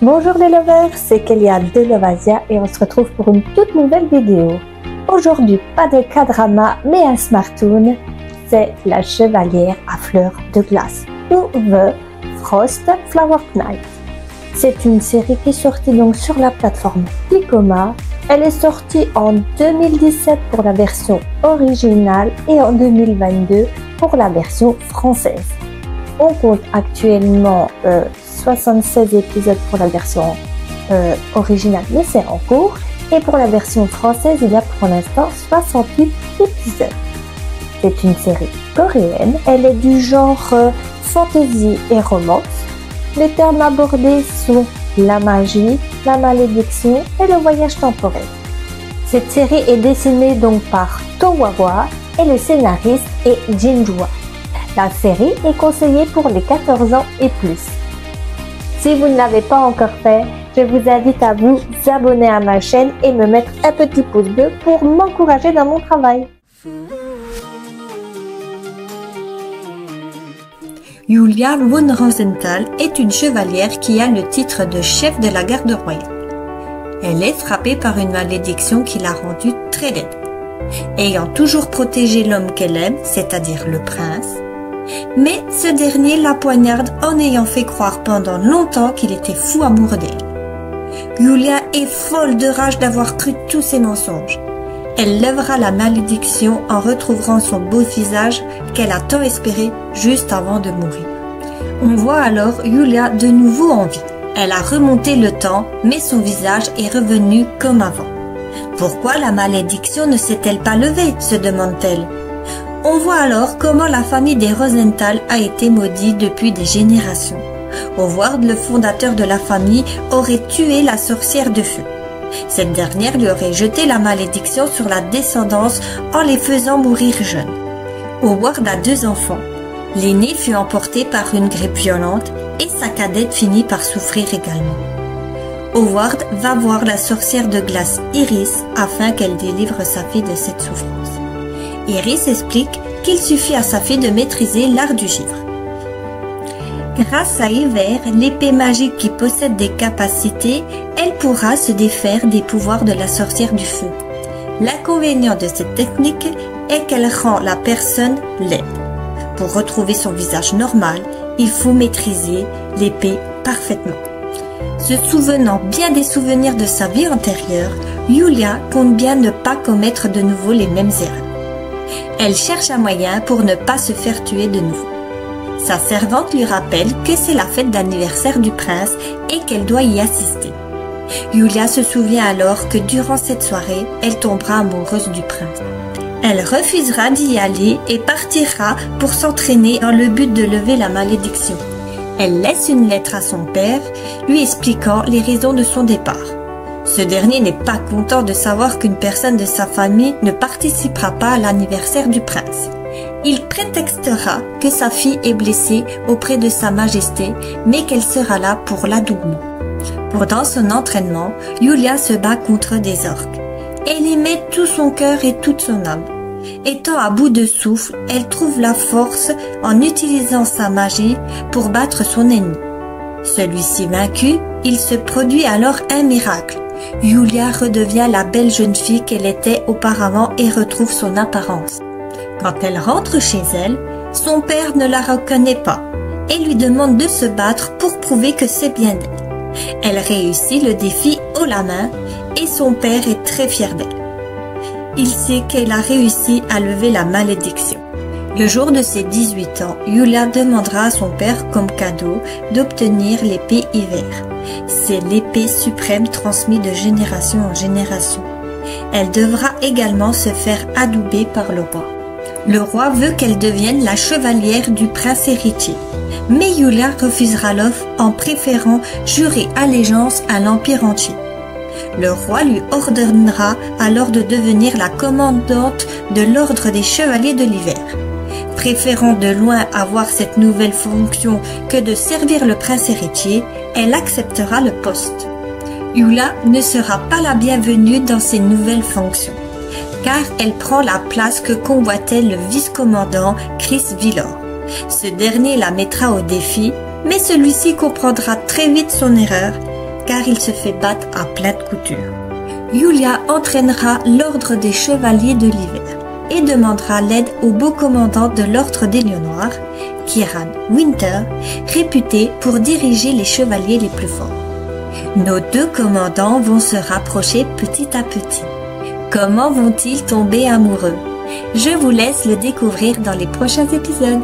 Bonjour les lovers, c'est Kélia de Lovasia et on se retrouve pour une toute nouvelle vidéo. Aujourd'hui, pas de K-drama mais un smartoon, c'est La Chevalière à fleurs de glace ou The Frost Flower Knight. C'est une série qui est sortie donc sur la plateforme Piccoma. Elle est sortie en 2017 pour la version originale et en 2022 pour la version française. On compte actuellement 76 épisodes pour la version originale, mais c'est en cours. Et pour la version française, il y a pour l'instant 68 épisodes. C'est une série coréenne. Elle est du genre fantasy et romance. Les thèmes abordés sont la magie, la malédiction et le voyage temporel. Cette série est dessinée donc par Towawa et le scénariste est Jinjua. La série est conseillée pour les 14 ans et plus. Si vous ne l'avez pas encore fait, je vous invite à vous abonner à ma chaîne et me mettre un petit pouce bleu pour m'encourager dans mon travail. Julia von Rosenthal est une chevalière qui a le titre de chef de la garde royale. Elle est frappée par une malédiction qui l'a rendue très laide. Ayant toujours protégé l'homme qu'elle aime, c'est-à-dire le prince, mais ce dernier la poignarde en ayant fait croire pendant longtemps qu'il était fou amoureux d'elle. Julia est folle de rage d'avoir cru tous ces mensonges. Elle lèvera la malédiction en retrouvant son beau visage qu'elle a tant espéré juste avant de mourir. On voit alors Julia de nouveau en vie. Elle a remonté le temps, mais son visage est revenu comme avant. Pourquoi la malédiction ne s'est-elle pas levée, se demande-t-elle. On voit alors comment la famille des Rosenthal a été maudite depuis des générations. Howard, le fondateur de la famille, aurait tué la sorcière de feu. Cette dernière lui aurait jeté la malédiction sur la descendance en les faisant mourir jeunes. Howard a 2 enfants. L'aîné fut emporté par une grippe violente et sa cadette finit par souffrir également. Howard va voir la sorcière de glace Iris afin qu'elle délivre sa fille de cette souffrance. Iris explique qu'il suffit à sa fille de maîtriser l'art du givre. Grâce à Hiver, l'épée magique qui possède des capacités, elle pourra se défaire des pouvoirs de la sorcière du feu. L'inconvénient de cette technique est qu'elle rend la personne laide. Pour retrouver son visage normal, il faut maîtriser l'épée parfaitement. Se souvenant bien des souvenirs de sa vie antérieure, Julia compte bien ne pas commettre de nouveau les mêmes erreurs. Elle cherche un moyen pour ne pas se faire tuer de nouveau. Sa servante lui rappelle que c'est la fête d'anniversaire du prince et qu'elle doit y assister. Julia se souvient alors que durant cette soirée, elle tombera amoureuse du prince. Elle refusera d'y aller et partira pour s'entraîner dans le but de lever la malédiction. Elle laisse une lettre à son père, lui expliquant les raisons de son départ. Ce dernier n'est pas content de savoir qu'une personne de sa famille ne participera pas à l'anniversaire du prince. Il prétextera que sa fille est blessée auprès de sa majesté, mais qu'elle sera là pour l'adoubement. Pendant son entraînement, Julia se bat contre des orques. Elle y met tout son cœur et toute son âme. Étant à bout de souffle, elle trouve la force en utilisant sa magie pour battre son ennemi. Celui-ci vaincu, il se produit alors un miracle. Julia redevient la belle jeune fille qu'elle était auparavant et retrouve son apparence. Quand elle rentre chez elle, son père ne la reconnaît pas et lui demande de se battre pour prouver que c'est bien elle. Elle réussit le défi haut la main et son père est très fier d'elle. Il sait qu'elle a réussi à lever la malédiction. Le jour de ses 18 ans, Julia demandera à son père comme cadeau d'obtenir l'épée Hiver. C'est l'épée suprême transmise de génération en génération. Elle devra également se faire adouber par le roi. Le roi veut qu'elle devienne la chevalière du prince héritier. Mais Julia refusera l'offre en préférant jurer allégeance à l'empire entier. Le roi lui ordonnera alors de devenir la commandante de l'ordre des chevaliers de l'hiver. Préférant de loin avoir cette nouvelle fonction que de servir le prince héritier, elle acceptera le poste. Julia ne sera pas la bienvenue dans ces nouvelles fonctions, car elle prend la place que convoitait le vice-commandant Chris Villor. Ce dernier la mettra au défi, mais celui-ci comprendra très vite son erreur car il se fait battre à pleine couture. Julia entraînera l'ordre des chevaliers de l'hiver et demandera l'aide au beau commandant de l'ordre des lions noirs, Kieran Winter, réputé pour diriger les chevaliers les plus forts. Nos deux commandants vont se rapprocher petit à petit. Comment vont-ils tomber amoureux? Je vous laisse le découvrir dans les prochains épisodes.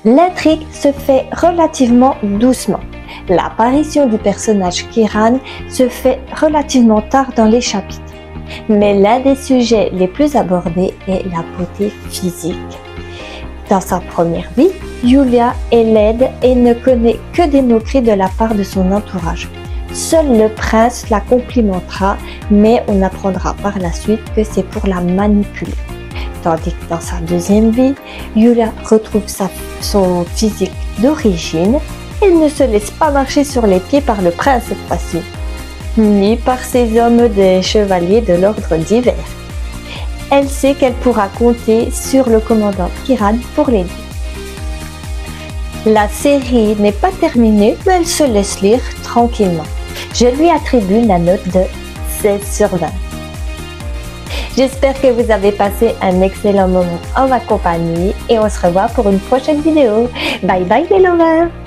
L'intrigue se fait relativement doucement. L'apparition du personnage Kieran se fait relativement tard dans les chapitres. Mais l'un des sujets les plus abordés est la beauté physique. Dans sa première vie, Julia est laide et ne connaît que des moqueries de la part de son entourage. Seul le prince la complimentera, mais on apprendra par la suite que c'est pour la manipuler. Tandis que dans sa deuxième vie, Julia retrouve son physique d'origine. Elle ne se laisse pas marcher sur les pieds par le prince cette fois-ci, ni par ces hommes des chevaliers de l'ordre d'hiver. Elle sait qu'elle pourra compter sur le commandant Kieran pour l'aider. La série n'est pas terminée, mais elle se laisse lire tranquillement. Je lui attribue la note de 16 sur 20. J'espère que vous avez passé un excellent moment en ma compagnie et on se revoit pour une prochaine vidéo. Bye bye les lovers!